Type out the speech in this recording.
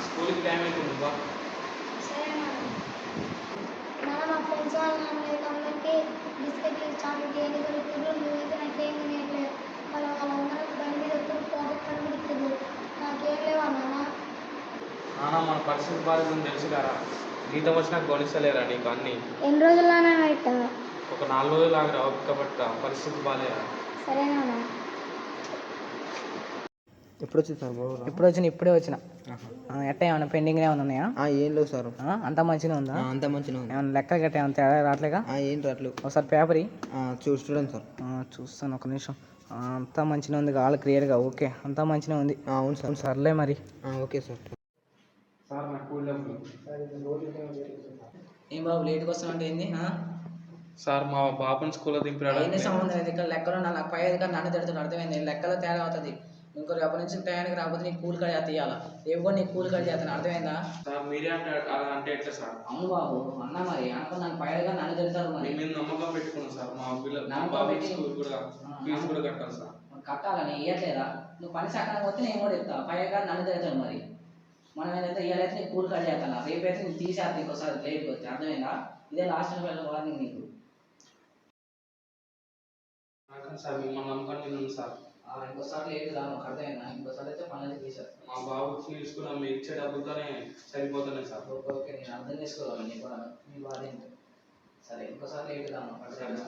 స్కూల్కి టైం అవుతుంది బా. సరే నాన్న. నాన్న మా ఫ్రెండ్స్ అందరికీ బిస్కెట్లు చాక్లెట్ ఏది దొరుకుతుందో నువ్వైతే నాకేం తినేయట్లేదు. వాళ్ళందరూ బండి మీద వస్తారు ప్రాజెక్ట్ కనిపిస్తుంది. నాకేం లేవా నాన్న? నాన్న మన పరిస్థితి బాధ్యత తెలుసు కదా, జీతం వచ్చినా కొనిస్తలేరా నీకు అన్నీ. ఎన్ని రోజుల్లోనే ఇట్టా? ఒక 4 రోజులు ఆగిరా, ఒక్క పట్ట పరిస్థితి బాగాలేరా. సరే నాన్న. ఎప్పుడు వచ్చింది సార్ బాబు? ఇప్పుడే వచ్చిన. ఎట్ట ఏమన్నా పెండింగ్ ఏమైనా ఉన్నాయా? ఏం లేవు సార్. అంతా మంచిగా ఉందా? అంతా మంచిగా ఉంది. ఏమన్నా లెక్క గట్ట ఏమైనా తేడా రావట్లేగా? ఏం రావట్లేదు. ఒకసారి పేపర్ చూడండి సార్. చూస్తాను, ఒక నిమిషం. అంతా మంచిగా ఉంది, ఆల్ క్లియర్గా ఓకే, అంతా మంచిగా ఉంది. అవును సార్. సర్లే మరి. Okay sir. సార్ నాకు కూల్ డబ్బులు. ఏం బాబు లేట్గా వస్తానంటే ఏంది? సార్ మా బాబుని స్కూల్లో దింపాడు. అన్ని సంబంధం లేదు, ఇక్కడ లెక్కలో నాకు పై అధికారి నన్ను తిడుతున్నాడు, అర్థమైంది? లెక్కలో తేడా అవుతుంది. ఇంకో రేపటి నుంచి టయానికి రాకపోతే నీకు కూలి కడి తీయాలా, రేపు కూడా నీకు కూలి కడి చేస్తాను, అర్థమైందా? సార్ మీరే అంటే ఎట్లా సార్? అవును బాబు అన్నా, మరి అనుకో నన్ను పై అధికారి నన్ను తిడతారు. మరి మీరు నమ్మకం పెట్టుకున్నాను సార్, మా పిల్లలు స్కూల్ కూడా ఫీజు కూడా కట్టాలి సార్. కట్టాలని ఇవ్వట్లేదా? నువ్వు పని సకాలం పోతే నేను కూడా ఇస్తా, పై అధికారి నన్ను తిడతాడు. మరి మనం ఏదైతే ఇవ్వాలైతే నీకు కూలి కడి చేస్తాను, రేపైతే నీకు తీసేస్తా ఇంకోసారి లేట్కి వస్తే, అర్థమైందా? ఇదే లాస్ట్ వార్నింగ్ నీకు. సార్ మిమ్మల్ని నమ్మకాన్ని ఉంది సార్. ఇంకోసారి లేట్ రా, మాకు అర్థమైందా? ఇంకోసారి అయితే పనులు తీసేస్తాను. మా బాబు ఫీజు కూడా మీరు ఇచ్చే డబ్బులతోనే సరిపోతున్నాయి సార్. ఓకే ఓకే, నేను అర్థం చేసుకోవాలి, నీ కూడా నీ బాధ ఏంటో. సరే ఇంకోసారి లేట్ రా, మాకు అర్థమైందా?